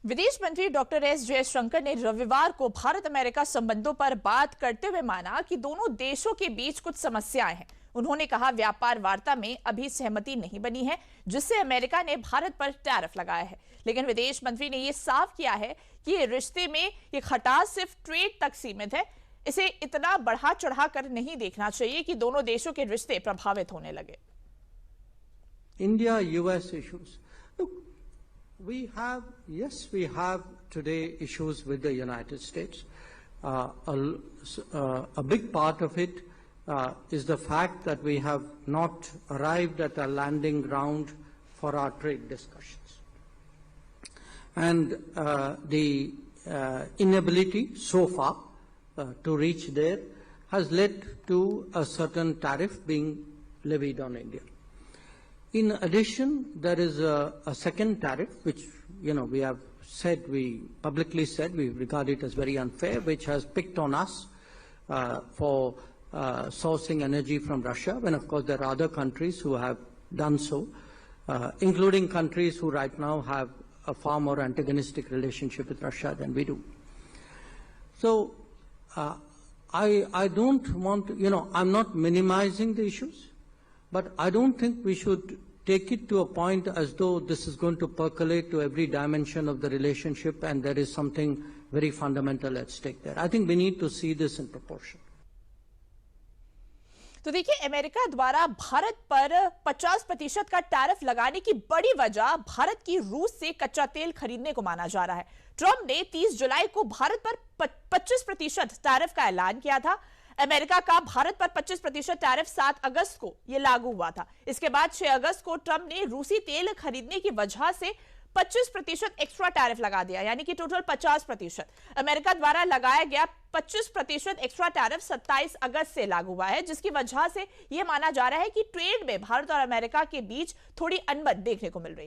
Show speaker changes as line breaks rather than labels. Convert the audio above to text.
विदेश मंत्री doctor S Jaishankar ने रविवार को भारत अमेरिका संबंधों पर बात करते हुए माना कि दोनों देशों के बीच कुछ समस्याएं हैं। उन्होंने कहा, व्यापार वार्ता में अभी सहमति नहीं बनी है, जिससे अमेरिका ने भारत पर टैरिफ लगाया है। लेकिन विदेश मंत्री ने यह साफ किया है कि ये रिश्ते में ये खटास सिर्फ ट्रेड तक सीमित है। इसे इतना बढ़ा चढ़ा कर नहीं देखना चाहिए कि दोनों देशों के रिश्ते प्रभावित होने लगे।
India US issues. Look, we have today issues with the United States. A big part of it is the fact that we have not arrived at a landing ground for our trade discussions. And the inability so far to reach there has led to a certain tariff being levied on India. In addition, there is a second tariff, which we have said, we publicly said we regard it as very unfair, which has picked on us for sourcing energy from Russia, when of course there are other countries who have done so, including countries who right now have a far more antagonistic relationship with Russia than we do. So I don't want to, I'm not minimizing the issues, but I don't think we should take it to a point as though this is going to percolate to every dimension of the relationship and there is something very fundamental at stake there. I think we need to see this in proportion.
तो देखिए, America द्वारा भारत पर 50% का tariff लगाने की बड़ी वजह भारत की रूस से कच्चा तेल खरीदने को माना जा रहा है। ट्रंप ने 30 जुलाई को भारत पर 25% टैरिफ का ऐलान किया था। अमेरिका का भारत पर 25% टैरिफ 7 अगस्त को यह लागू हुआ था। इसके बाद 6 अगस्त को ट्रंप ने रूसी तेल खरीदने की वजह से 25% एक्स्ट्रा टैरिफ लगा दिया, यानी कि टोटल 50%। अमेरिका द्वारा लगाया गया 25% एक्स्ट्रा टैरिफ 27 अगस्त से लागू हुआ है, जिसकी वजह से यह माना जा रहा है कि ट्रेड में भारत और अमेरिका के बीच थोड़ी अनबन देखने को मिल रही है।